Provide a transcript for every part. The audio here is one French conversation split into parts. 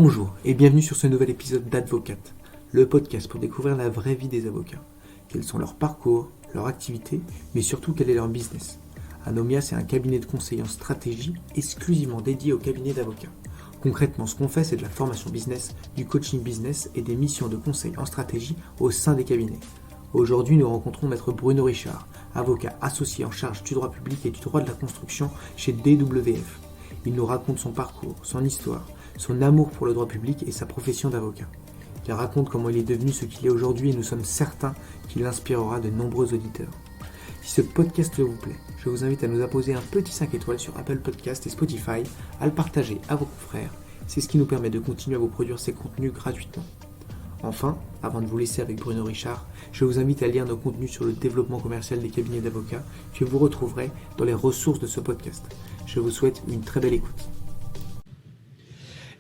Bonjour et bienvenue sur ce nouvel épisode d'Advocate, le podcast pour découvrir la vraie vie des avocats. Quels sont leurs parcours, leurs activités, mais surtout quel est leur business. Anomia, c'est un cabinet de conseil en stratégie exclusivement dédié aux cabinets d'avocats. Concrètement, ce qu'on fait, c'est de la formation business, du coaching business et des missions de conseil en stratégie au sein des cabinets. Aujourd'hui, nous rencontrons Maître Bruno Richard, avocat associé en charge du droit public et du droit de la construction chez DWF. Il nous raconte son parcours, son histoire, son amour pour le droit public et sa profession d'avocat. Il raconte comment il est devenu ce qu'il est aujourd'hui et nous sommes certains qu'il inspirera de nombreux auditeurs. Si ce podcast vous plaît, je vous invite à nous apposer un petit 5 étoiles sur Apple Podcast et Spotify, à le partager à vos confrères. C'est ce qui nous permet de continuer à vous produire ces contenus gratuitement. Enfin, avant de vous laisser avec Bruno Richard, je vous invite à lire nos contenus sur le développement commercial des cabinets d'avocats que vous retrouverez dans les ressources de ce podcast. Je vous souhaite une très belle écoute.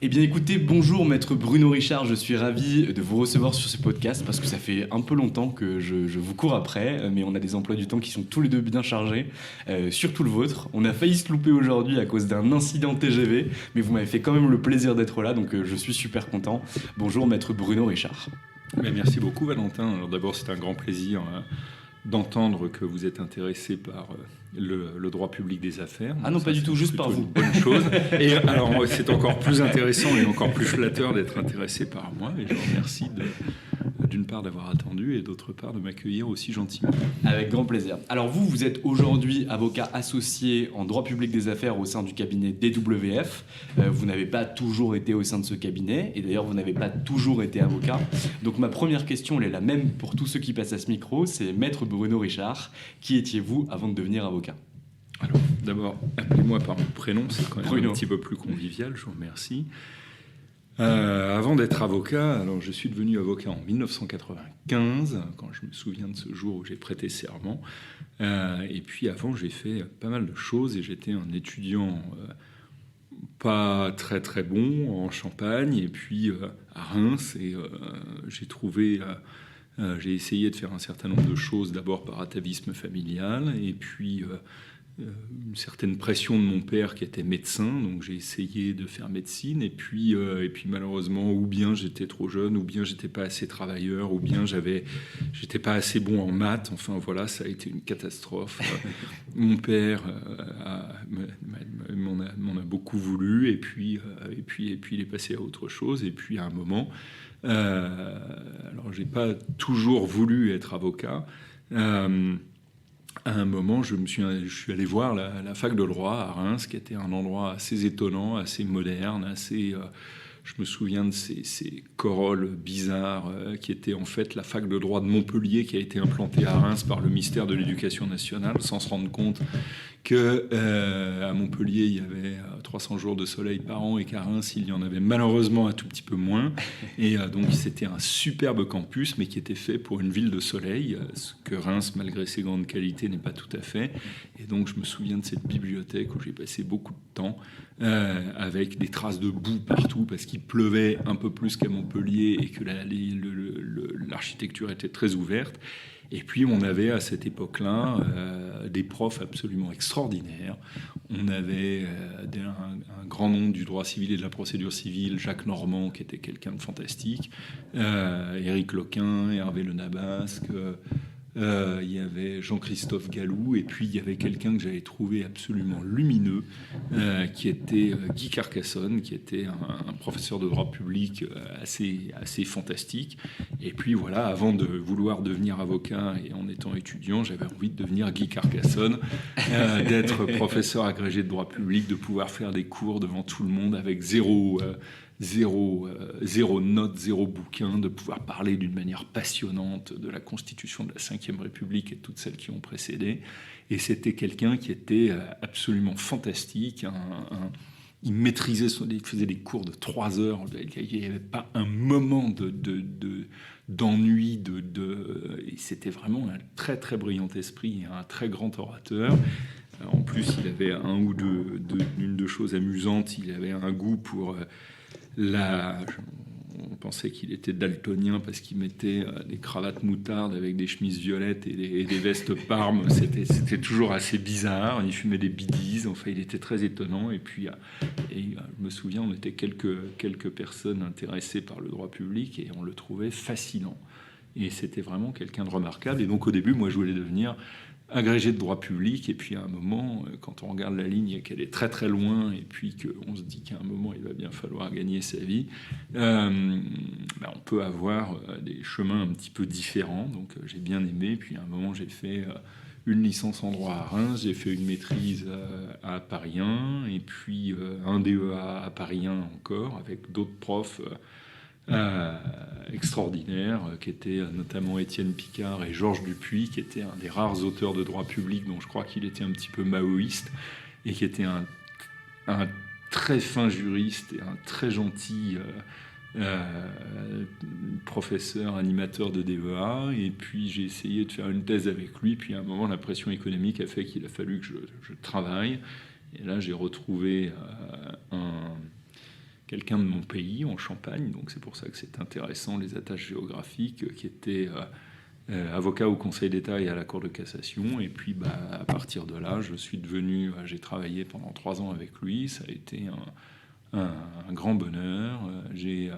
Eh bien écoutez, bonjour Maître Bruno Richard, je suis ravi de vous recevoir sur ce podcast parce que ça fait un peu longtemps que je vous cours après, mais on a des emplois du temps qui sont tous les deux bien chargés, surtout le vôtre. On a failli se louper aujourd'hui à cause d'un incident TGV, mais vous m'avez fait quand même le plaisir d'être là, donc je suis super content. Bonjour Maître Bruno Richard. Merci beaucoup Valentin. Alors d'abord c'est un grand plaisir d'entendre que vous êtes intéressé par le droit public des affaires. Ah non, pas du tout, juste par vous. Une bonne chose. Et alors c'est encore plus intéressant et encore plus flatteur d'être intéressé par moi. Et je vous remercie d'une part d'avoir attendu et d'autre part de m'accueillir aussi gentiment. Avec grand plaisir. Alors vous êtes aujourd'hui avocat associé en droit public des affaires au sein du cabinet DWF. Vous n'avez pas toujours été au sein de ce cabinet et d'ailleurs vous n'avez pas toujours été avocat. Donc ma première question, elle est la même pour tous ceux qui passent à ce micro, c'est Maître Bruno Richard. Qui étiez-vous avant de devenir avocat ? Alors d'abord, appelez-moi par mon prénom, c'est quand même Bruno. Un petit peu plus convivial, je vous remercie. Avant d'être avocat, alors je suis devenu avocat en 1995, quand je me souviens de ce jour où j'ai prêté serment. Et puis avant, j'ai fait pas mal de choses et j'étais un étudiant pas très très bon en Champagne et puis à Reims. Et j'ai essayé de faire un certain nombre de choses, d'abord par atavisme familial et puis une certaine pression de mon père qui était médecin, donc j'ai essayé de faire médecine et puis malheureusement ou bien j'étais trop jeune, ou bien j'étais pas assez travailleur, ou bien j'étais pas assez bon en maths. Enfin voilà, ça a été une catastrophe. Mon père m'en a beaucoup voulu et puis il est passé à autre chose et puis à un moment, alors j'ai pas toujours voulu être avocat. À un moment, je suis allé voir la fac de droit à Reims, qui était un endroit assez étonnant, assez moderne, je me souviens de ces corolles bizarres qui étaient en fait la fac de droit de Montpellier qui a été implantée à Reims par le ministère de l'Éducation nationale, sans se rendre compte qu'à Montpellier, il y avait 300 jours de soleil par an et qu'à Reims, il y en avait malheureusement un tout petit peu moins. Et donc, c'était un superbe campus, mais qui était fait pour une ville de soleil, ce que Reims, malgré ses grandes qualités, n'est pas tout à fait. Et donc, je me souviens de cette bibliothèque où j'ai passé beaucoup de temps avec des traces de boue partout parce qu'il pleuvait un peu plus qu'à Montpellier et que l'architecture était très ouverte. Et puis, on avait à cette époque-là des profs absolument extraordinaires. On avait un grand nom du droit civil et de la procédure civile, Jacques Normand, qui était quelqu'un de fantastique, Éric Loquin, Hervé Le Nabasque, il y avait Jean-Christophe Gallou, et puis il y avait quelqu'un que j'avais trouvé absolument lumineux, qui était Guy Carcassonne, qui était un professeur de droit public assez fantastique. Et puis voilà, avant de vouloir devenir avocat et en étant étudiant, j'avais envie de devenir Guy Carcassonne, d'être professeur agrégé de droit public, de pouvoir faire des cours devant tout le monde avec zéro note, zéro bouquin, de pouvoir parler d'une manière passionnante de la Constitution de la Ve République et de toutes celles qui ont précédé. Et c'était quelqu'un qui était absolument fantastique. Il maîtrisait il faisait des cours de 3 heures. Il n'y avait pas un moment d'ennui. Et c'était vraiment un très très brillant esprit et un très grand orateur. En plus, il avait une ou deux choses amusantes. Il avait un goût pour on pensait qu'il était daltonien parce qu'il mettait des cravates moutarde avec des chemises violettes et des vestes Parme. C'était toujours assez bizarre. Il fumait des bidis. Enfin, il était très étonnant. Et puis, je me souviens, on était quelques personnes intéressées par le droit public et on le trouvait fascinant. Et c'était vraiment quelqu'un de remarquable. Et donc, au début, moi, je voulais devenir agrégé de droit public, et puis à un moment, quand on regarde la ligne et qu'elle est très très loin, et puis qu'on se dit qu'à un moment il va bien falloir gagner sa vie, on peut avoir des chemins un petit peu différents. Donc j'ai bien aimé, puis à un moment j'ai fait une licence en droit à Reims, j'ai fait une maîtrise à Paris 1, et puis un DEA à Paris 1 encore, avec d'autres profs extraordinaires, qui étaient notamment Étienne Picard et Georges Dupuis, qui était un des rares auteurs de droit public dont je crois qu'il était un petit peu maoïste, et qui était un très fin juriste et un très gentil professeur, animateur de DEA. Et puis j'ai essayé de faire une thèse avec lui, puis à un moment la pression économique a fait qu'il a fallu que je travaille, et là j'ai retrouvé quelqu'un de mon pays, en Champagne, donc c'est pour ça que c'est intéressant, les attaches géographiques, qui était avocat au Conseil d'État et à la Cour de cassation. Et puis à partir de là, j'ai travaillé pendant 3 ans avec lui, ça a été un grand bonheur. J'ai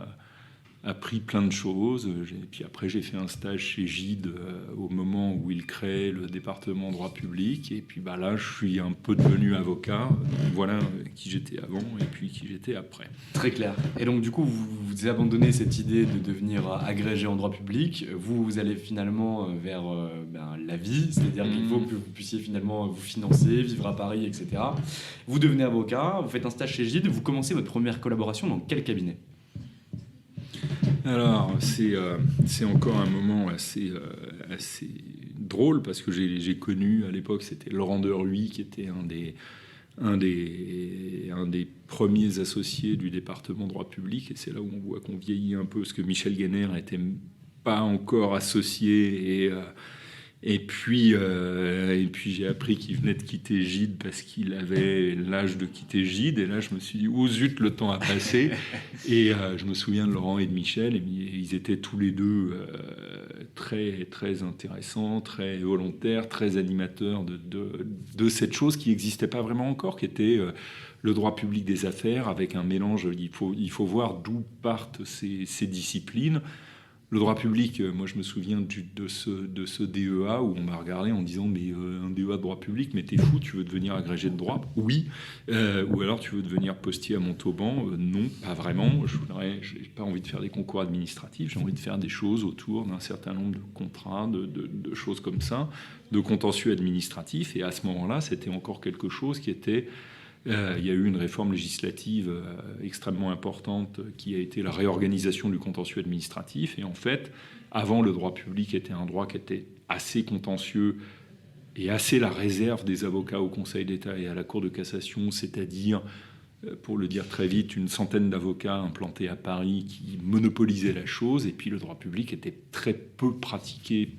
appris plein de choses. Puis après, j'ai fait un stage chez Gide au moment où il crée le département droit public. Et puis là, je suis un peu devenu avocat. Voilà qui j'étais avant et puis qui j'étais après. Très clair. Et donc, du coup, vous abandonnez cette idée de devenir agrégé en droit public. Vous allez finalement vers la vie, c'est-à-dire qu'il faut que vous puissiez finalement vous financer, vivre à Paris, etc. Vous devenez avocat, vous faites un stage chez Gide, vous commencez votre première collaboration dans quel cabinet ? Alors, c'est encore un moment assez drôle, parce que j'ai connu à l'époque, c'était Laurent Deruy, qui était un des premiers associés du département droit public, et c'est là où on voit qu'on vieillit un peu, parce que Michel Guéner n'était pas encore associé, et puis j'ai appris qu'il venait de quitter Gide parce qu'il avait l'âge de quitter Gide. Et là, je me suis dit, oh zut, le temps a passé. Et je me souviens de Laurent et de Michel. Et ils étaient tous les deux très, très intéressants, très volontaires, très animateurs de cette chose qui n'existait pas vraiment encore, qui était le droit public des affaires, avec un mélange. Il faut voir d'où partent ces disciplines. Le droit public, moi je me souviens de ce DEA où on m'a regardé en disant, mais un DEA de droit public, mais t'es fou, tu veux devenir agrégé de droit ? Oui. Ou alors tu veux devenir postier à Montauban ? Non, pas vraiment. J'ai pas envie de faire des concours administratifs, j'ai envie de faire des choses autour d'un certain nombre de contrats, de choses comme ça, de contentieux administratifs. Et à ce moment-là, c'était encore quelque chose qui était... il y a eu une réforme législative extrêmement importante qui a été la réorganisation du contentieux administratif. Et en fait, avant, le droit public était un droit qui était assez contentieux et assez la réserve des avocats au Conseil d'État et à la Cour de cassation, c'est-à-dire, pour le dire très vite, une centaine d'avocats implantés à Paris qui monopolisaient la chose. Et puis le droit public était très peu pratiqué,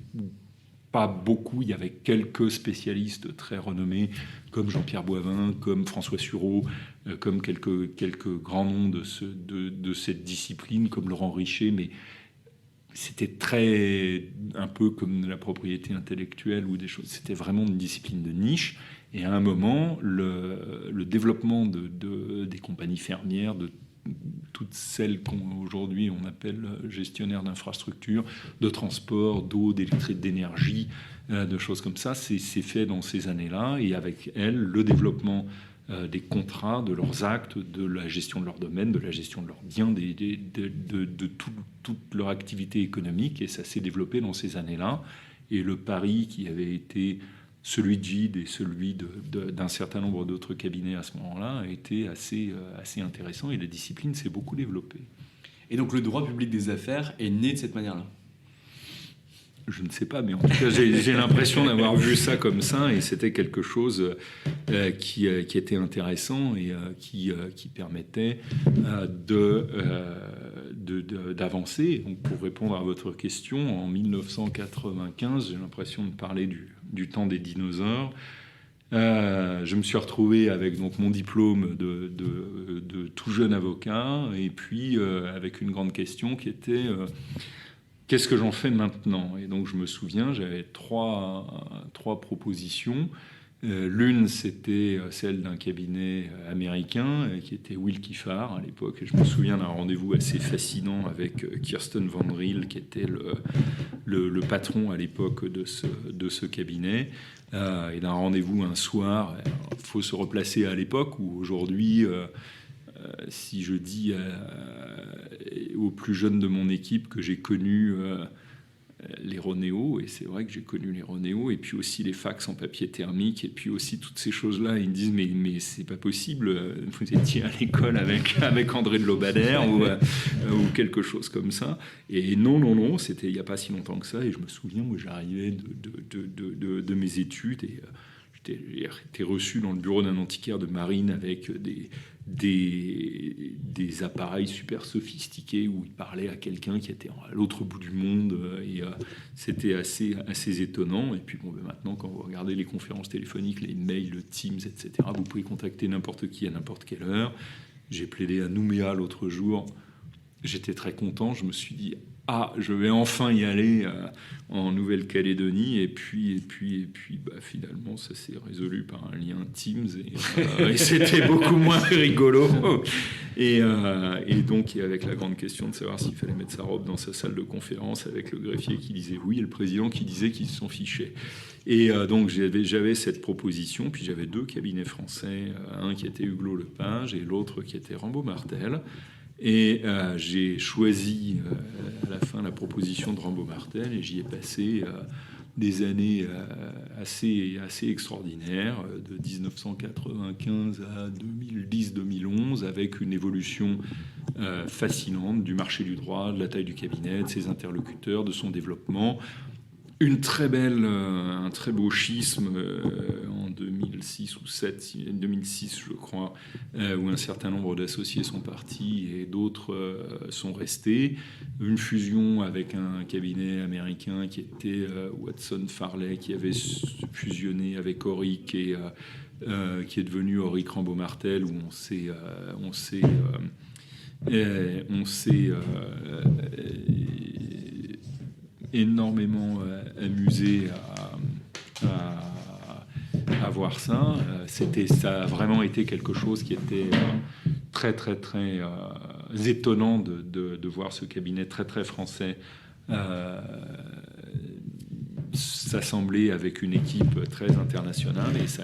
pas beaucoup. Il y avait quelques spécialistes très renommés comme Jean-Pierre Boivin, comme François Sureau, comme quelques grands noms de cette discipline, comme Laurent Richer, mais c'était un peu comme la propriété intellectuelle ou des choses. C'était vraiment une discipline de niche. Et à un moment, le développement des compagnies fermières, de toutes celles qu'aujourd'hui on appelle gestionnaires d'infrastructures, de transport, d'eau, d'électricité, d'énergie, de choses comme ça, c'est fait dans ces années-là. Et avec elles, le développement des contrats, de leurs actes, de la gestion de leur domaine, de la gestion de leurs biens, de toute leur activité économique. Et ça s'est développé dans ces années-là. Et le pari qui avait été celui de Gide et celui d'un certain nombre d'autres cabinets à ce moment-là a été assez intéressant, et la discipline s'est beaucoup développée. Et donc le droit public des affaires est né de cette manière-là ? Je ne sais pas, mais en tout cas, j'ai l'impression d'avoir vu ça comme ça, et c'était quelque chose qui était intéressant et qui permettait d'avancer. Donc, pour répondre à votre question, en 1995, j'ai l'impression de parler du temps des dinosaures. Je me suis retrouvé avec donc mon diplôme de tout jeune avocat, et puis avec une grande question qui était qu'est-ce que j'en fais maintenant? Et donc je me souviens, j'avais trois propositions. L'une, c'était celle d'un cabinet américain qui était Willkie Farr à l'époque. Et je me souviens d'un rendez-vous assez fascinant avec Kirsten Van Driel, qui était le patron à l'époque de ce cabinet. Et d'un rendez-vous un soir. Il faut se replacer à l'époque où aujourd'hui, si je dis aux plus jeunes de mon équipe que j'ai connu les Ronéo, et c'est vrai que j'ai connu les Ronéo, et puis aussi les fax en papier thermique, et puis aussi toutes ces choses-là. Ils me disent mais c'est pas possible, vous étiez à l'école avec André de Lobadère ou quelque chose comme ça. Et non, c'était il n'y a pas si longtemps que ça. Et je me souviens, moi j'arrivais de mes études, et j'ai été reçu dans le bureau d'un antiquaire de marine avec des appareils super sophistiqués où il parlait à quelqu'un qui était à l'autre bout du monde, et c'était assez étonnant. Et puis maintenant, quand vous regardez les conférences téléphoniques, les mails, le Teams, etc., vous pouvez contacter n'importe qui à n'importe quelle heure. J'ai plaidé à Nouméa l'autre jour, j'étais très content, je me suis dit je vais enfin y aller en Nouvelle-Calédonie, et puis finalement ça s'est résolu par un lien Teams, et c'était beaucoup moins rigolo, et donc avec la grande question de savoir s'il fallait mettre sa robe dans sa salle de conférence avec le greffier qui disait oui et le président qui disait qu'ils s'en fichaient. Et donc j'avais cette proposition, puis j'avais deux cabinets français, un qui était Hugo Lepage et l'autre qui était Rambaud Martel. Et j'ai choisi à la fin la proposition de Rambaud Martel, et j'y ai passé des années assez extraordinaires, de 1995 à 2010-2011, avec une évolution fascinante du marché du droit, de la taille du cabinet, de ses interlocuteurs, de son développement. Un très beau schisme en 2006 ou 2006, je crois, où un certain nombre d'associés sont partis et d'autres sont restés. Une fusion avec un cabinet américain qui était Watson Farley, qui avait fusionné avec Auric, et qui est devenu Auric Rambaud Martel, où on s'est énormément amusé à voir ça. Ça a vraiment été quelque chose qui était très étonnant de voir ce cabinet très français s'assembler avec une équipe très internationale, et ça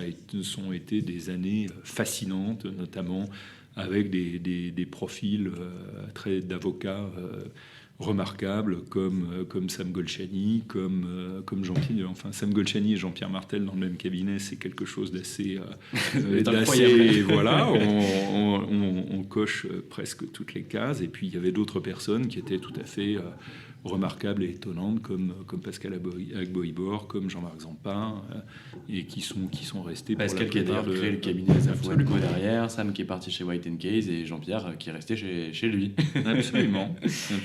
ont été des années fascinantes, notamment avec des profils d'avocats remarquables comme Sam Golchani, comme Jean-Pierre. Enfin, Sam Golchani et Jean-Pierre Martel dans le même cabinet, c'est quelque chose d'assez voilà, on coche presque toutes les cases. Et puis il y avait d'autres personnes qui étaient tout à fait remarquables et étonnantes, comme Pascal Agboibor, comme Jean-Marc Zampin, et qui sont restés. Pascal qui a d'ailleurs créé le cabinet des Afro derrière, Sam qui est parti chez White & Case, et Jean-Pierre qui est resté chez lui. Absolument.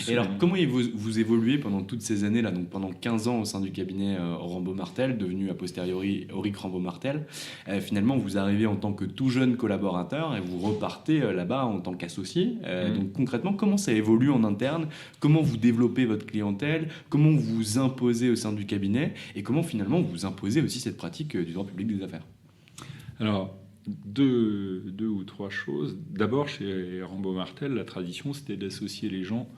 Et alors, comment vous évoluez pendant toutes ces années-là, donc pendant 15 ans au sein du cabinet Rambaud Martel, devenu a posteriori Auric Rambaud Martel. Finalement, vous arrivez en tant que tout jeune collaborateur et vous repartez là-bas en tant qu'associé. Donc concrètement, comment ça évolue en interne? Comment vous développez votre clientèle? Comment vous imposez au sein du cabinet? Et comment finalement vous imposez aussi cette pratique du droit public des affaires? Alors, deux ou trois choses. D'abord, chez Rambaud Martel, la tradition, c'était d'associer les gens.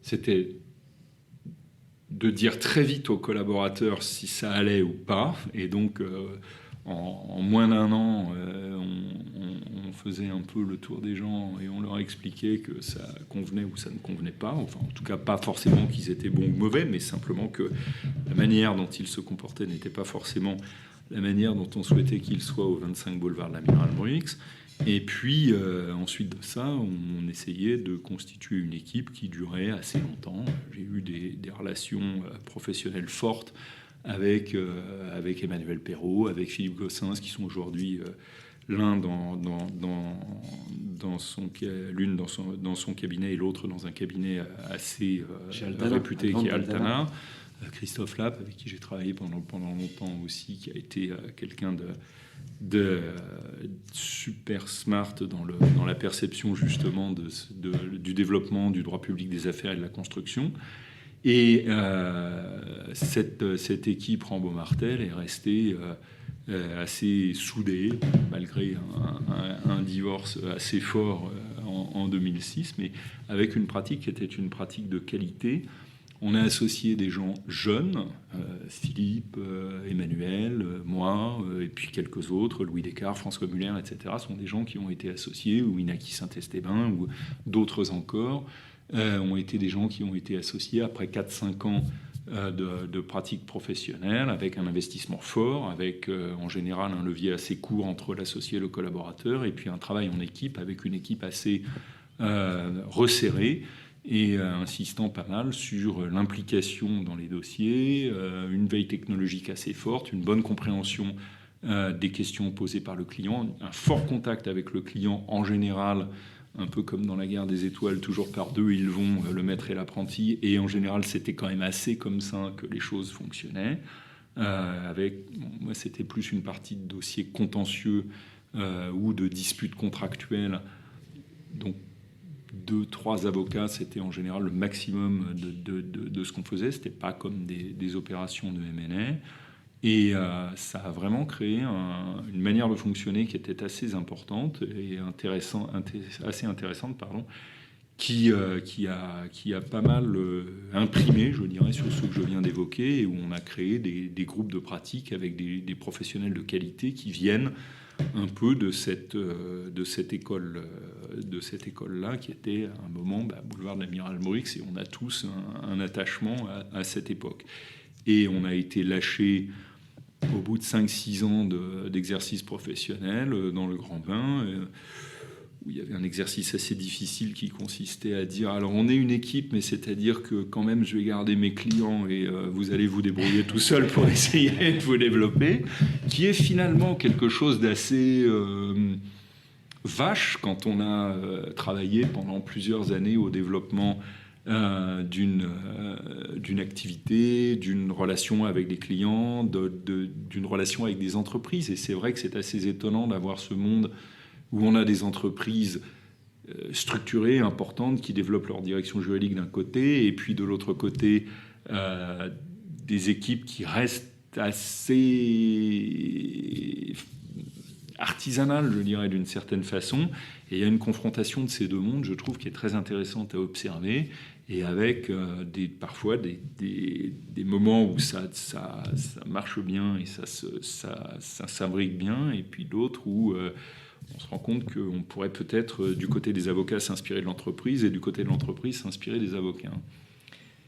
C'était de dire très vite aux collaborateurs si ça allait ou pas. Et donc, en moins d'un an, on faisait un peu le tour des gens et on leur expliquait que ça convenait ou ça ne convenait pas. Enfin, en tout cas, pas forcément qu'ils étaient bons ou mauvais, mais simplement que la manière dont ils se comportaient n'était pas forcément la manière dont on souhaitait qu'ils soient au 25 boulevard de l'Amiral Bruix. Et puis, ensuite de ça, on essayait de constituer une équipe qui durait assez longtemps. J'ai eu des relations professionnelles fortes avec Emmanuel Perrault, avec Philippe Gossens, qui sont aujourd'hui l'un l'une dans son cabinet et l'autre dans un cabinet assez réputé qui est Altana. Christophe Lapp, avec qui j'ai travaillé pendant longtemps aussi, qui a été quelqu'un super smart dans la perception justement du développement du droit public des affaires et de la construction. Et cette équipe Rambaud-Martel est restée assez soudée, malgré un divorce assez fort en 2006, mais avec une pratique qui était une pratique de qualité. On a associé des gens jeunes, Philippe, Emmanuel, moi, et puis quelques autres, Louis Descartes, François Muller, etc. sont des gens qui ont été associés, ou Inaki Saint-Esteban, ou d'autres encore, ont été des gens qui ont été associés après 4-5 ans de pratique professionnelle, avec un investissement fort, avec en général un levier assez court entre l'associé et le collaborateur, et puis un travail en équipe, avec une équipe assez resserrée, et insistant pas mal sur l'implication dans les dossiers, une veille technologique assez forte, une bonne compréhension des questions posées par le client, un fort contact avec le client en général, un peu comme dans la guerre des étoiles, toujours par deux, ils vont, le maître et l'apprenti, et en général c'était quand même assez comme ça que les choses fonctionnaient. Moi c'était plus une partie de dossiers contentieux ou de disputes contractuelles, donc 2-3 avocats, c'était en général le maximum de ce qu'on faisait. C'était pas comme des opérations de M&A. Et ça a vraiment créé une manière de fonctionner qui était assez importante et assez intéressante, qui a pas mal imprimé, je dirais, sur ce que je viens d'évoquer, et où on a créé des groupes de pratique avec des professionnels de qualité qui viennent un peu de cette école-là, qui était à un moment boulevard de l'Amiral Maurix, et on a tous un attachement à cette époque. Et on a été lâché au bout de 5-6 ans d'exercice professionnel dans le grand bain, où il y avait un exercice assez difficile qui consistait à dire, alors on est une équipe, mais c'est-à-dire que quand même je vais garder mes clients et vous allez vous débrouiller tout seul pour essayer de vous développer, qui est finalement quelque chose d'assez vache quand on a travaillé pendant plusieurs années au développement d'une activité, d'une relation avec des clients, d'une relation avec des entreprises. Et c'est vrai que c'est assez étonnant d'avoir ce monde où on a des entreprises structurées, importantes, qui développent leur direction juridique d'un côté, et puis de l'autre côté, des équipes qui restent assez artisanales, je dirais, d'une certaine façon. Et il y a une confrontation de ces deux mondes, je trouve, qui est très intéressante à observer, et avec parfois des moments où ça marche bien et ça s'imbrique bien, et puis d'autres où on se rend compte qu'on pourrait peut-être, du côté des avocats, s'inspirer de l'entreprise, et du côté de l'entreprise, s'inspirer des avocats.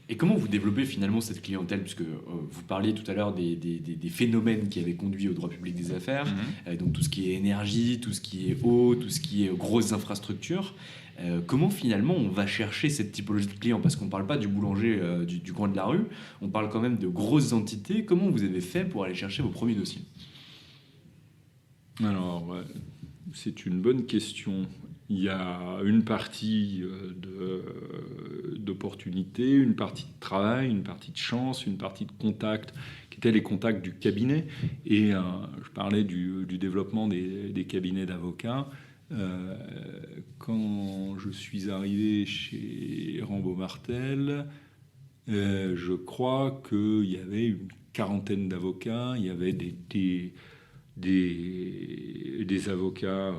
Et comment vous développez finalement cette clientèle, puisque vous parliez tout à l'heure des phénomènes qui avaient conduit au droit public des affaires, donc tout ce qui est énergie, tout ce qui est eau, tout ce qui est grosses infrastructures. Comment finalement on va chercher cette typologie de clients? Parce qu'on ne parle pas du boulanger du coin de la rue, on parle quand même de grosses entités. Comment vous avez fait pour aller chercher vos premiers dossiers? Alors, c'est une bonne question. Il y a une partie d'opportunité, une partie de travail, une partie de chance, une partie de contact, qui étaient les contacts du cabinet. Et je parlais du développement des cabinets d'avocats. Quand je suis arrivé chez Rambaud-Martel, je crois qu'il y avait une quarantaine d'avocats. Il y avait des avocats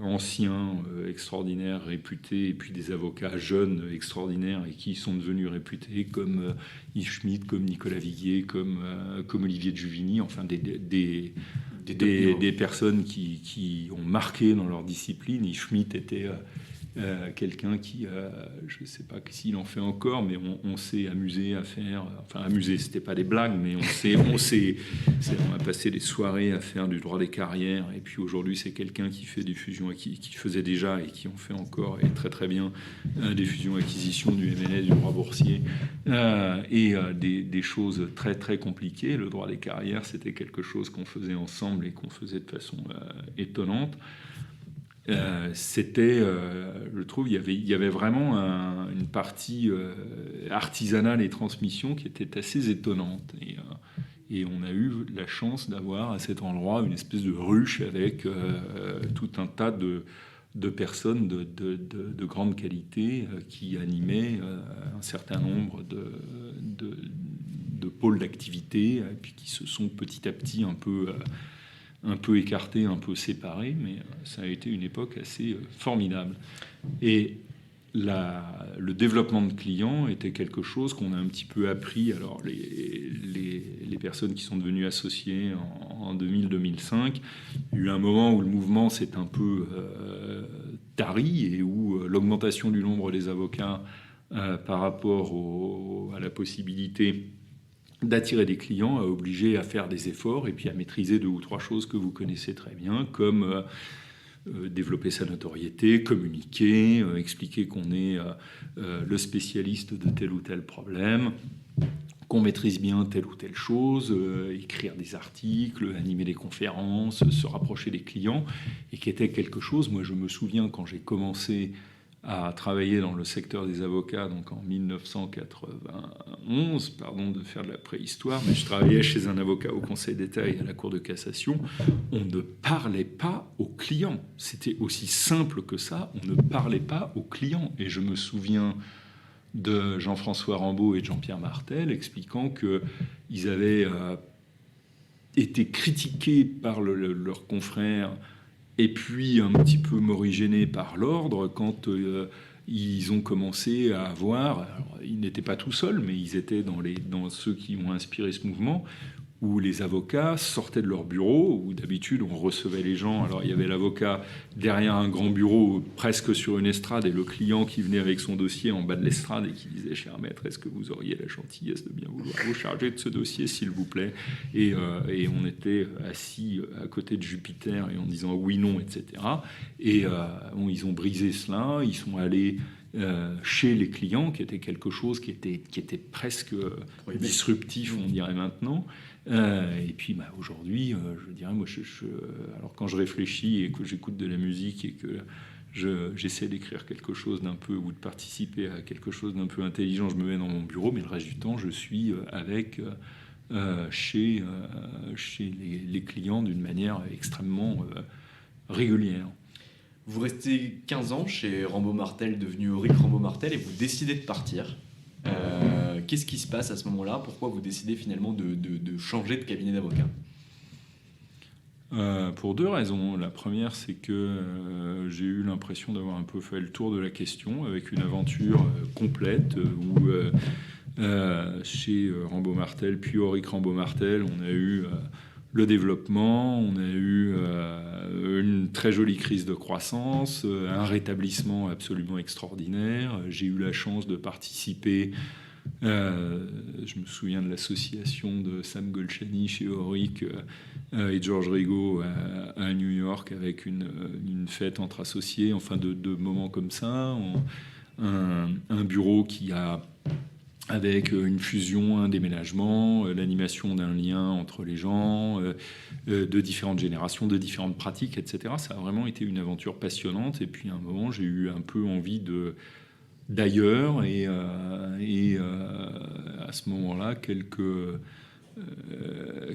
anciens, extraordinaires, réputés, et puis des avocats jeunes, extraordinaires, et qui sont devenus réputés, comme Yves Schmitt, comme Nicolas Viguier, comme Olivier de Juvigny, enfin des personnes qui ont marqué dans leur discipline. Yves Schmitt était quelqu'un qui, je ne sais pas s'il en fait encore, mais on s'est amusé à faire, enfin amusé, c'était pas des blagues, mais on a passé des soirées à faire du droit des carrières, et puis aujourd'hui c'est quelqu'un qui fait des fusions, qui faisait déjà et qui en fait encore, et très très bien, des fusions-acquisitions, du M&A, du droit boursier, et des choses très très compliquées. Le droit des carrières, c'était quelque chose qu'on faisait ensemble et qu'on faisait de façon étonnante. Je trouve, il y avait vraiment une partie artisanale et transmission qui était assez étonnante. Et on a eu la chance d'avoir à cet endroit une espèce de ruche avec tout un tas de personnes de grande qualité qui animaient un certain nombre de pôles d'activité, et puis qui se sont petit à petit un peu écartés, un peu séparés, mais ça a été une époque assez formidable. Et le développement de clients était quelque chose qu'on a un petit peu appris. Alors les personnes qui sont devenues associées en 2000-2005, il y a eu un moment où le mouvement s'est un peu tari et où l'augmentation du nombre des avocats par rapport à la possibilité d'attirer des clients a obligé à faire des efforts et puis à maîtriser 2 ou 3 choses que vous connaissez très bien, comme développer sa notoriété, communiquer, expliquer qu'on est le spécialiste de tel ou tel problème, qu'on maîtrise bien telle ou telle chose, écrire des articles, animer des conférences, se rapprocher des clients, et qui était quelque chose, moi je me souviens quand j'ai commencé à travailler dans le secteur des avocats, donc en 1991, pardon de faire de la préhistoire, mais je travaillais chez un avocat au Conseil d'État et à la Cour de cassation, on ne parlait pas aux clients. C'était aussi simple que ça, on ne parlait pas aux clients. Et je me souviens de Jean-François Rambaud et de Jean-Pierre Martel expliquant qu'ils avaient été critiqués par leurs confrères et puis un petit peu morigénés par l'ordre quand ils ont commencé à avoir... Alors, ils n'étaient pas tout seuls, mais ils étaient dans ceux qui ont inspiré ce mouvement, où les avocats sortaient de leur bureau, où d'habitude on recevait les gens. Alors il y avait l'avocat derrière un grand bureau, presque sur une estrade, et le client qui venait avec son dossier en bas de l'estrade et qui disait « Cher maître, est-ce que vous auriez la gentillesse de bien vouloir vous charger de ce dossier, s'il vous plaît ?» et on était assis à côté de Jupiter et en disant « oui, non », etc. Et ils ont brisé cela, ils sont allés... chez les clients, qui était quelque chose qui était presque disruptif, on dirait maintenant. Et puis aujourd'hui, je dirais, moi, alors quand je réfléchis et que j'écoute de la musique et que j'essaie d'écrire quelque chose d'un peu, ou de participer à quelque chose d'un peu intelligent, je me mets dans mon bureau, mais le reste du temps, je suis chez les clients d'une manière extrêmement régulière. Vous restez 15 ans chez Rambaud Martel, devenu Auric Rambaud Martel, et vous décidez de partir. Qu'est-ce qui se passe à ce moment-là ? Pourquoi vous décidez finalement de changer de cabinet d'avocat ? Pour 2 raisons. La première, c'est que j'ai eu l'impression d'avoir un peu fait le tour de la question avec une aventure complète où chez Rambaud Martel, puis Auric Rambaud Martel, on a eu... le développement, on a eu une très jolie crise de croissance, un rétablissement absolument extraordinaire. J'ai eu la chance de participer, je me souviens de l'association de Sam Golchani chez Auric et Georges Rigaud à New York avec une fête entre associés, enfin de moments comme ça. Un bureau qui a... avec une fusion, un déménagement, l'animation d'un lien entre les gens, de différentes générations, de différentes pratiques, etc. Ça a vraiment été une aventure passionnante. Et puis à un moment, j'ai eu un peu envie d'ailleurs. Et à ce moment-là,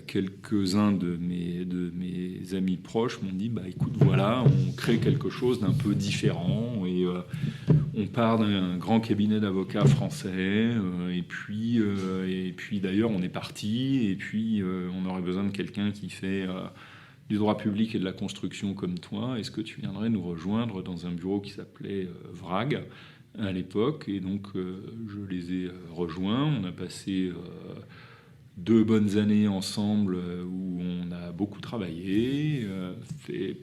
quelques-uns de mes amis proches m'ont dit écoute, voilà, on crée quelque chose d'un peu différent et on part d'un grand cabinet d'avocats français et puis d'ailleurs on est parti et puis on aurait besoin de quelqu'un qui fait du droit public et de la construction comme toi. Est-ce que tu viendrais nous rejoindre dans un bureau qui s'appelait VRAG à l'époque? Et donc je les ai rejoints. On a passé 2 bonnes années ensemble où on a beaucoup travaillé, fait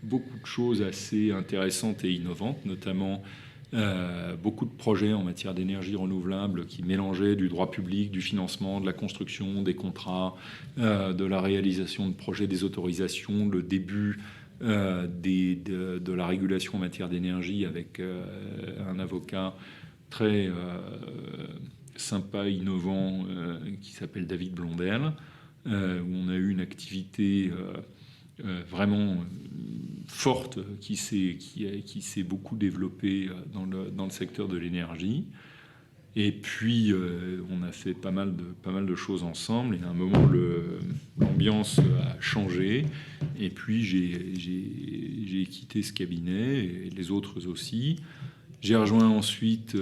beaucoup de choses assez intéressantes et innovantes, notamment beaucoup de projets en matière d'énergie renouvelable qui mélangeaient du droit public, du financement, de la construction, des contrats, de la réalisation de projets, des autorisations, le début de la régulation en matière d'énergie avec un avocat très... sympa, innovant, qui s'appelle David Blondel, où on a eu une activité vraiment forte qui s'est beaucoup développée dans le secteur de l'énergie. Et puis, on a fait pas mal de choses ensemble. Et à un moment, l'ambiance a changé. Et puis, j'ai quitté ce cabinet, et les autres aussi. J'ai rejoint ensuite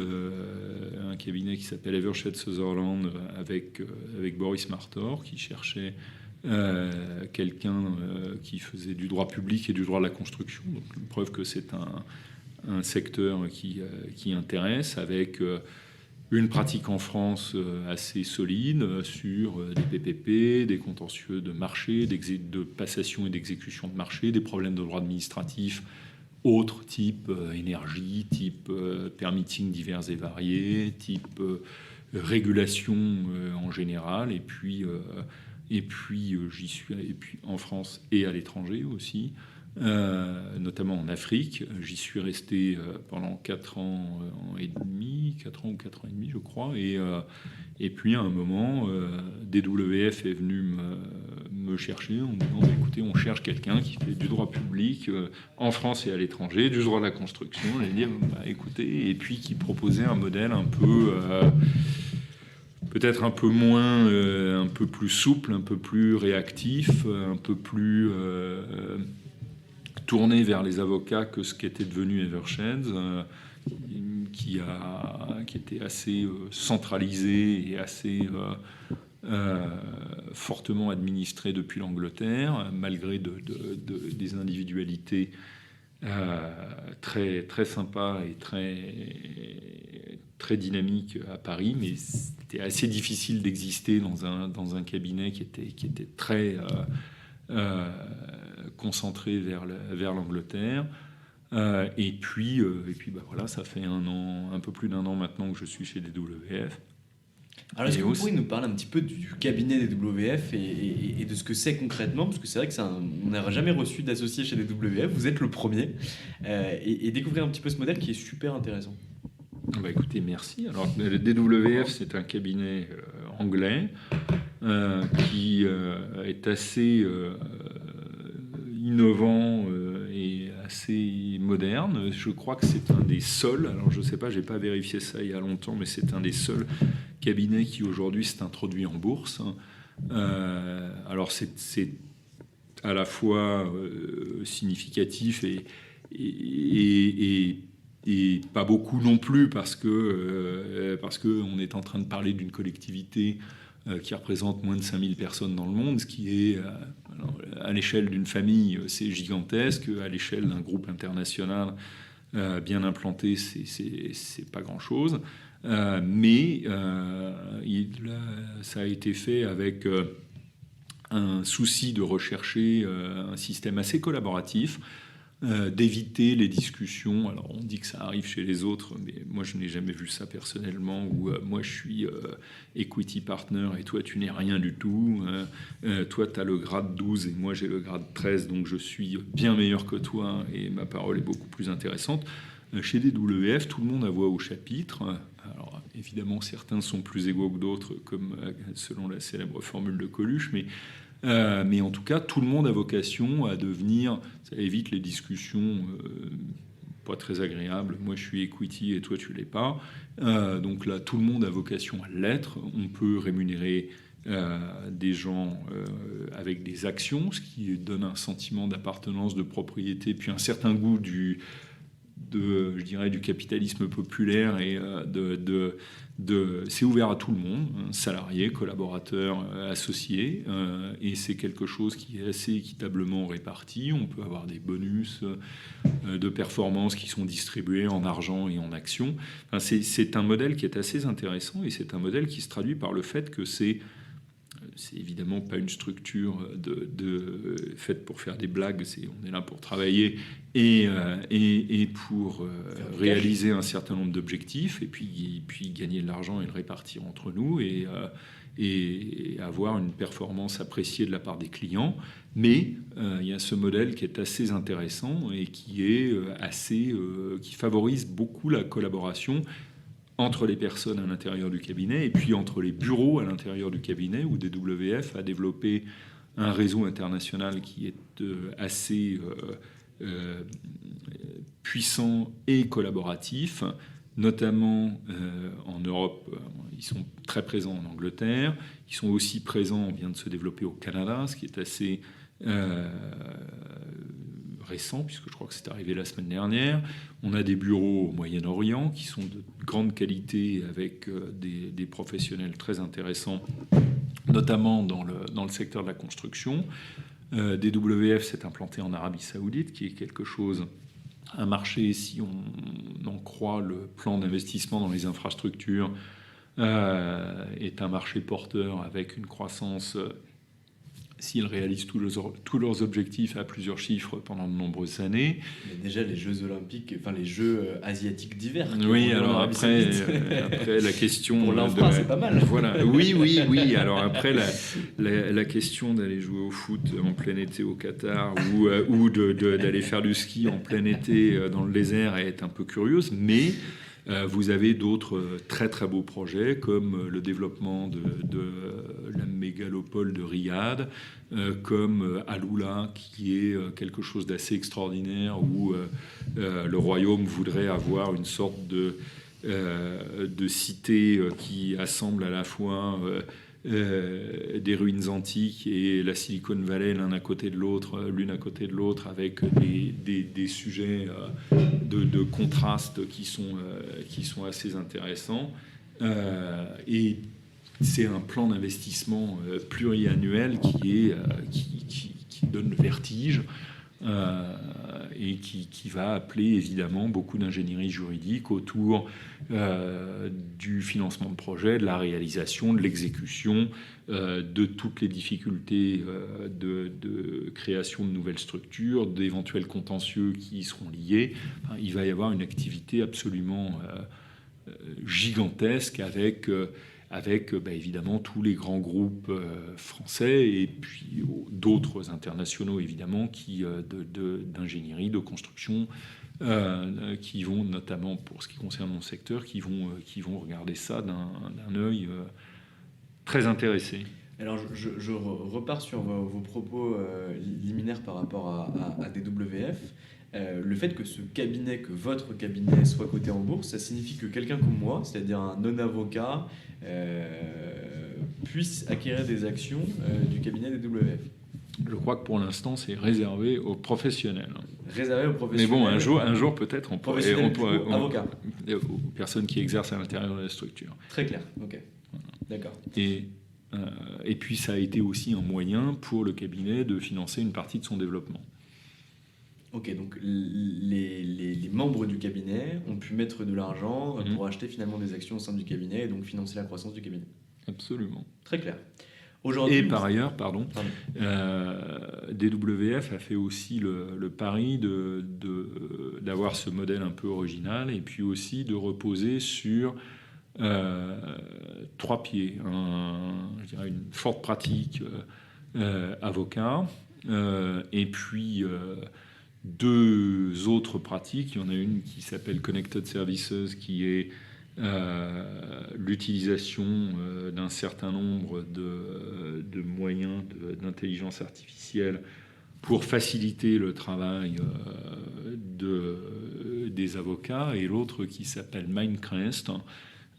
un cabinet qui s'appelle Evershed Sutherland avec Boris Martor, qui cherchait quelqu'un qui faisait du droit public et du droit de la construction. Donc, une preuve que c'est un secteur qui intéresse, avec une pratique en France assez solide sur des PPP, des contentieux de marché, de passation et d'exécution de marché, des problèmes de droit administratif, autres type énergie, type permitting divers et variés, type régulation en général, et puis j'y suis, et puis en France et à l'étranger aussi. Notamment en Afrique. J'y suis resté pendant 4 ans et demi, 4 ans ou 4 ans et demi, je crois. Et puis à un moment, DWF est venu me chercher en me disant écoutez, on cherche quelqu'un qui fait du droit public en France et à l'étranger, du droit de la construction. J'ai dit écoutez, et puis qui proposait un modèle un peu. Peut-être un peu moins, un peu plus souple, un peu plus réactif, un peu plus tourné vers les avocats que ce qu'était devenu Evershed, qui était assez centralisé et assez fortement administré depuis l'Angleterre, malgré des individualités très, très sympas et très dynamiques à Paris, mais c'était assez difficile d'exister dans un cabinet qui était très concentré vers l'Angleterre. Et puis voilà, ça fait un peu plus d'1 an maintenant que je suis chez DWF. Alors, est-ce que vous pourriez nous parler un petit peu du cabinet DWF et de ce que c'est concrètement? Parce que c'est vrai que on n'a jamais reçu d'associé chez DWF, vous êtes le premier, et découvrir un petit peu ce modèle qui est super intéressant. Écoutez, merci. Alors, le DWF, c'est un cabinet anglais qui est assez innovant et assez moderne. Je crois que c'est un des seuls, alors je ne sais pas, je n'ai pas vérifié ça il y a longtemps, mais c'est un des seuls cabinets qui aujourd'hui s'est introduit en bourse. Alors c'est à la fois significatif et pas beaucoup non plus, parce que on est en train de parler d'une collectivité qui représente moins de 5000 personnes dans le monde, ce qui est, à l'échelle d'une famille, c'est gigantesque. À l'échelle d'un groupe international bien implanté, c'est pas grand-chose. Mais ça a été fait avec un souci de rechercher un système assez collaboratif, d'éviter les discussions. Alors on dit que ça arrive chez les autres, mais moi je n'ai jamais vu ça personnellement, où moi je suis equity partner et toi tu n'es rien du tout, toi tu as le grade 12 et moi j'ai le grade 13, donc je suis bien meilleur que toi et ma parole est beaucoup plus intéressante. Chez DWF, tout le monde a voix au chapitre. Alors évidemment certains sont plus égaux que d'autres, comme selon la célèbre formule de Coluche, mais en tout cas, tout le monde a vocation à devenir... Ça évite les discussions pas très agréables. Moi, je suis equity et toi, tu l'es pas. Donc là, tout le monde a vocation à l'être. On peut rémunérer des gens avec des actions, ce qui donne un sentiment d'appartenance, de propriété, puis un certain goût du capitalisme populaire, et c'est ouvert à tout le monde, salariés, collaborateurs, associés, et c'est quelque chose qui est assez équitablement réparti. On peut avoir des bonus de performance qui sont distribués en argent et en actions. Enfin, c'est un modèle qui est assez intéressant, et c'est un modèle qui se traduit par le fait que c'est évidemment pas une structure faite pour faire des blagues. On est là pour travailler et pour réaliser un certain nombre d'objectifs, et puis gagner de l'argent et le répartir entre nous, et avoir une performance appréciée de la part des clients. Mais il y a ce modèle qui est assez intéressant et qui favorise beaucoup la collaboration entre les personnes à l'intérieur du cabinet, et puis entre les bureaux à l'intérieur du cabinet, où DWF a développé un réseau international qui est assez puissant et collaboratif, notamment en Europe. Ils sont très présents en Angleterre. Ils sont aussi présents, on vient de se développer au Canada, ce qui est assez récent, puisque je crois que c'est arrivé la semaine dernière. On a des bureaux au Moyen-Orient qui sont de grande qualité avec des professionnels très intéressants, notamment dans le secteur de la construction. DWF s'est implanté en Arabie Saoudite, qui est quelque chose, un marché, si on en croit le plan d'investissement dans les infrastructures, est un marché porteur avec une croissance, s'ils réalisent tous leurs objectifs à plusieurs chiffres pendant de nombreuses années. Mais déjà les Jeux Olympiques, enfin les Jeux asiatiques d'hiver. Oui, alors après la question... Pour l'infra, c'est pas mal. Voilà. Oui. Alors après, la question d'aller jouer au foot en plein été au Qatar ou d'aller faire du ski en plein été dans le désert est un peu curieuse, mais... vous avez d'autres très très beaux projets comme le développement de la mégalopole de Riyad, comme Aloula qui est quelque chose d'assez extraordinaire où le royaume voudrait avoir une sorte de cité qui assemble à la fois des ruines antiques et la Silicon Valley l'une à côté de l'autre avec des sujets de contraste qui sont assez intéressants. Et c'est un plan d'investissement pluriannuel qui donne le vertige et qui va appeler évidemment beaucoup d'ingénierie juridique autour du financement de projet, de la réalisation, de l'exécution, de toutes les difficultés de création de nouvelles structures, d'éventuels contentieux qui y seront liés. Enfin, il va y avoir une activité absolument gigantesque avec évidemment tous les grands groupes français et puis d'autres internationaux évidemment d'ingénierie, de construction, qui vont notamment pour ce qui concerne mon secteur, qui vont regarder ça d'un œil très intéressé. Alors je repars sur vos propos liminaires par rapport à DWF. Le fait que votre cabinet soit coté en bourse, ça signifie que quelqu'un comme moi, c'est-à-dire un non-avocat, puisse acquérir des actions du cabinet DWF. Je crois que pour l'instant, c'est réservé aux professionnels. Réservé aux professionnels. Mais bon, un jour peut-être, on pourrait avocat. Aux personnes qui exercent à l'intérieur de la structure. Très clair, ok. Voilà. D'accord. Et puis, ça a été aussi un moyen pour le cabinet de financer une partie de son développement. Ok, donc les membres du cabinet ont pu mettre de l'argent pour acheter finalement des actions au sein du cabinet et donc financer la croissance du cabinet. Absolument. Très clair. Aujourd'hui, et par ailleurs, DWF a fait aussi le pari d'avoir ce modèle un peu original et puis aussi de reposer sur 3 pieds. Je dirais une forte pratique avocat et puis 2 autres pratiques. Il y en a une qui s'appelle Connected Services, qui est l'utilisation d'un certain nombre de moyens d'intelligence artificielle pour faciliter le travail des avocats, et l'autre qui s'appelle Mindcrest.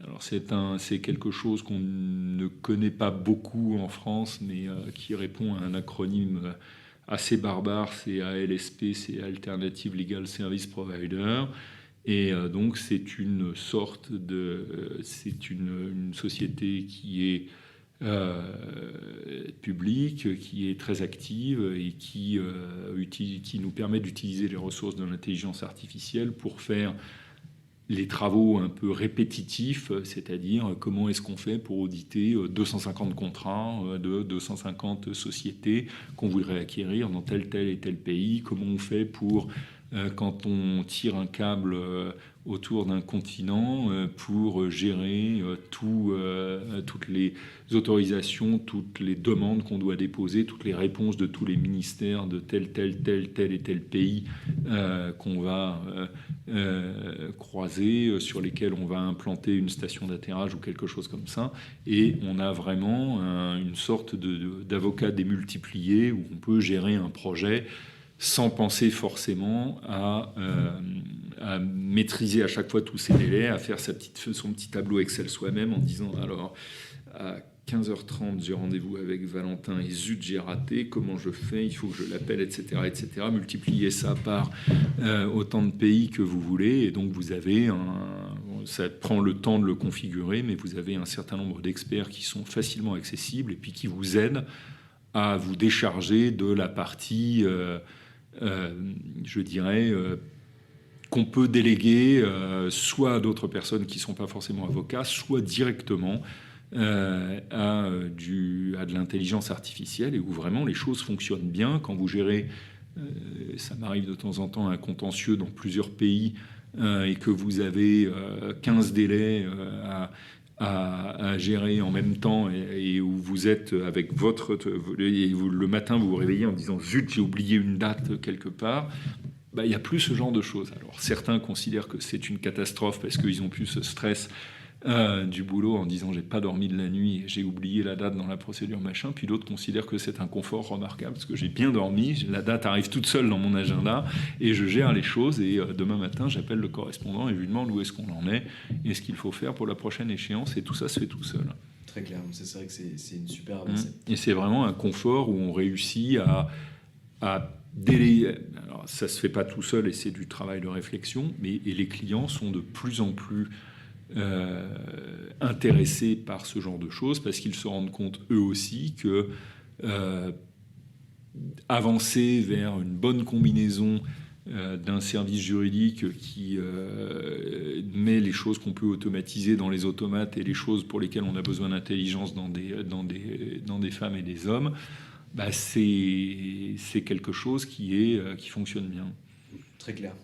Alors c'est quelque chose qu'on ne connaît pas beaucoup en France, mais qui répond à un acronyme assez barbare, c'est ALSP, c'est Alternative Legal Service Provider. Et donc c'est une sorte c'est une société qui est publique, qui est très active et qui nous permet d'utiliser les ressources de l'intelligence artificielle pour faire les travaux un peu répétitifs, c'est-à-dire comment est-ce qu'on fait pour auditer 250 contrats de 250 sociétés qu'on voudrait acquérir dans tel et tel pays, comment on fait pour quand on tire un câble autour d'un continent pour gérer toutes les autorisations, toutes les demandes qu'on doit déposer, toutes les réponses de tous les ministères de tel et tel pays qu'on va croiser, sur lesquels on va implanter une station d'atterrage ou quelque chose comme ça. Et on a vraiment une sorte d'avocat démultiplié où on peut gérer un projet sans penser forcément à à maîtriser à chaque fois tous ces délais, à faire son petit tableau Excel soi-même en disant alors à 15h30 j'ai rendez-vous avec Valentin et zut j'ai raté, comment je fais, il faut que je l'appelle, etc. Multipliez ça par autant de pays que vous voulez et donc vous avez ça prend le temps de le configurer, mais vous avez un certain nombre d'experts qui sont facilement accessibles et puis qui vous aident à vous décharger de la partie, je dirais, qu'on peut déléguer soit à d'autres personnes qui ne sont pas forcément avocats, soit directement à de l'intelligence artificielle et où vraiment les choses fonctionnent bien. Quand vous gérez, ça m'arrive de temps en temps, un contentieux dans plusieurs pays et que vous avez 15 délais à gérer en même temps et où vous êtes avec le matin vous vous réveillez en disant zut j'ai oublié une date quelque part, il n'y a plus ce genre de choses. Alors certains considèrent que c'est une catastrophe parce qu'ils ont plus ce stress du boulot en disant j'ai pas dormi de la nuit et j'ai oublié la date dans la procédure machin, puis d'autres considèrent que c'est un confort remarquable parce que j'ai bien dormi, la date arrive toute seule dans mon agenda et je gère les choses et demain matin j'appelle le correspondant et je lui demande où est-ce qu'on en est et ce qu'il faut faire pour la prochaine échéance et tout ça se fait tout seul. Très clair, c'est vrai que c'est une super avancée. Et c'est vraiment un confort où on réussit à délayer. Alors ça se fait pas tout seul et c'est du travail de réflexion, mais et les clients sont de plus en plus intéressés par ce genre de choses parce qu'ils se rendent compte eux aussi que avancer vers une bonne combinaison d'un service juridique qui met les choses qu'on peut automatiser dans les automates et les choses pour lesquelles on a besoin d'intelligence dans des femmes et des hommes, c'est quelque chose qui fonctionne bien. Très clair.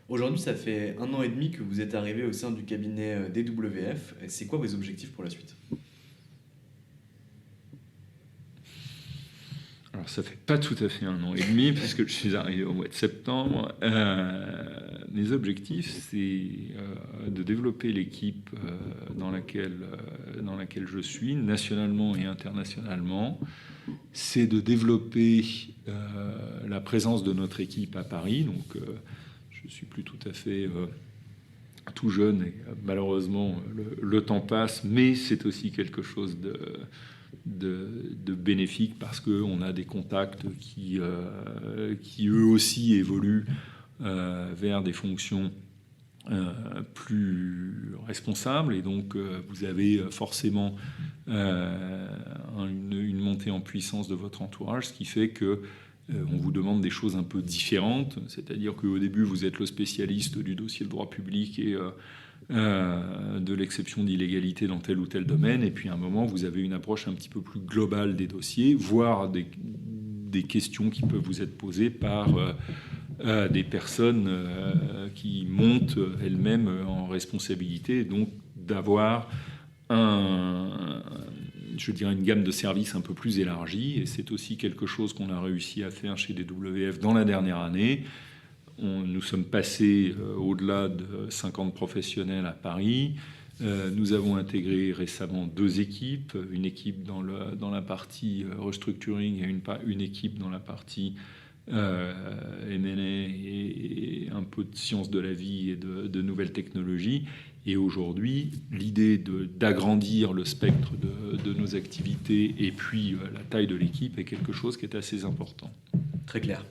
Aujourd'hui, ça fait 1 an et demi que vous êtes arrivé au sein du cabinet DWF. C'est quoi vos objectifs pour la suite ? Alors, ça fait pas tout à fait 1 an et demi, puisque je suis arrivé au mois de septembre. Mes objectifs, c'est de développer l'équipe dans laquelle je suis, nationalement et internationalement. C'est de développer la présence de notre équipe à Paris. Donc, je suis plus tout à fait tout jeune et malheureusement, le temps passe, mais c'est aussi quelque chose de bénéfique parce qu'on a des contacts qui eux aussi évoluent vers des fonctions plus responsables et donc vous avez forcément une montée en puissance de votre entourage, ce qui fait que on vous demande des choses un peu différentes, c'est-à-dire qu'au début vous êtes le spécialiste du dossier de droit public et de l'exception d'illégalité dans tel ou tel domaine, et puis à un moment vous avez une approche un petit peu plus globale des dossiers, voire des questions qui peuvent vous être posées par des personnes qui montent elles-mêmes en responsabilité, donc d'avoir une gamme de services un peu plus élargie, et c'est aussi quelque chose qu'on a réussi à faire chez DWF dans la dernière année. Nous sommes passés au-delà de 50 professionnels à Paris. Nous avons intégré récemment 2 équipes, une équipe dans la partie restructuring et une équipe dans la partie M&A et un peu de sciences de la vie et de nouvelles technologies. Et aujourd'hui, l'idée d'agrandir le spectre de nos activités et puis la taille de l'équipe est quelque chose qui est assez important. Très clair.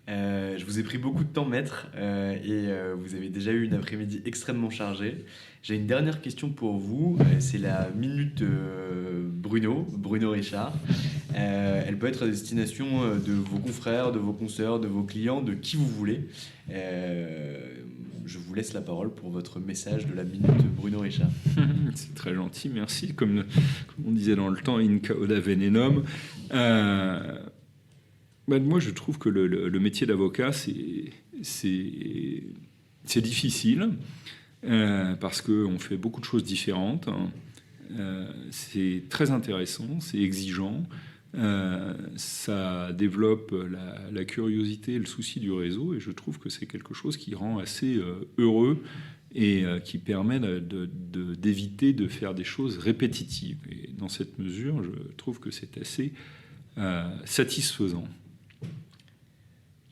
Je vous ai pris beaucoup de temps, maître, et vous avez déjà eu une après-midi extrêmement chargée. J'ai une dernière question pour vous, c'est la minute Bruno Richard. Elle peut être à destination de vos confrères, de vos consoeurs, de vos clients, de qui vous voulez. Je vous laisse la parole pour votre message de la minute Bruno Richard. C'est très gentil, merci. Comme on disait dans le temps, in cauda venenum. Moi, je trouve que le métier d'avocat, c'est difficile parce qu'on fait beaucoup de choses différentes. C'est très intéressant, c'est exigeant. Ça développe la curiosité et le souci du réseau, et je trouve que c'est quelque chose qui rend assez heureux et qui permet d'éviter de faire des choses répétitives. Et dans cette mesure, je trouve que c'est assez satisfaisant.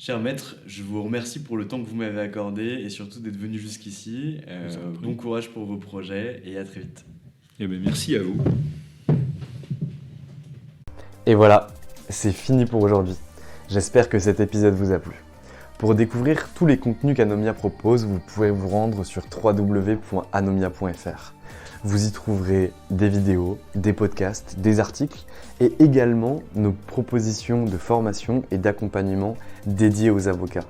Cher maître, je vous remercie pour le temps que vous m'avez accordé et surtout d'être venu jusqu'ici. Bon courage pour vos projets et à très vite. Eh bien, merci à vous. Et voilà, c'est fini pour aujourd'hui. J'espère que cet épisode vous a plu. Pour découvrir tous les contenus qu'Anomia propose, vous pouvez vous rendre sur www.anomia.fr. Vous y trouverez des vidéos, des podcasts, des articles et également nos propositions de formation et d'accompagnement dédiées aux avocats,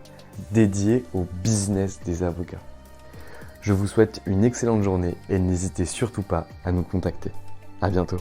dédiées au business des avocats. Je vous souhaite une excellente journée et n'hésitez surtout pas à nous contacter. À bientôt.